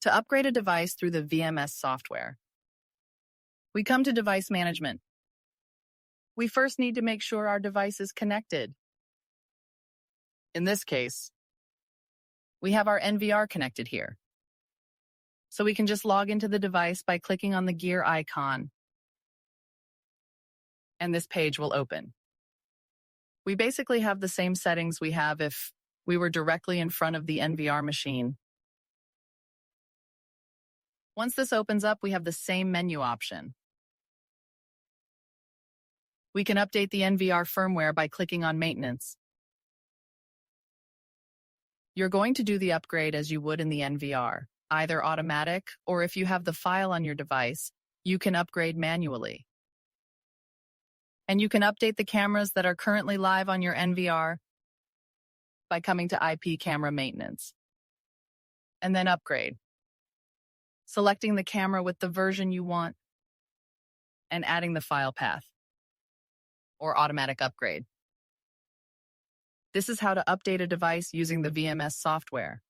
To upgrade a device through the VMS software, we come to Device Management. We first need to make sure our device is connected. In this case, we have our NVR connected here. So we can just log into the device by clicking on the gear icon, and this page will open. We basically have the same settings we have if we were directly in front of the NVR machine. Once this opens up, we have the same menu option. We can update the NVR firmware by clicking on Maintenance. You're going to do the upgrade as you would in the NVR, either automatic or if you have the file on your device, you can upgrade manually. And you can update the cameras that are currently live on your NVR by coming to IP Camera Maintenance. And then Upgrade. Selecting the camera with the version you want and adding the file path or automatic upgrade. This is how to update a device using the VMS software.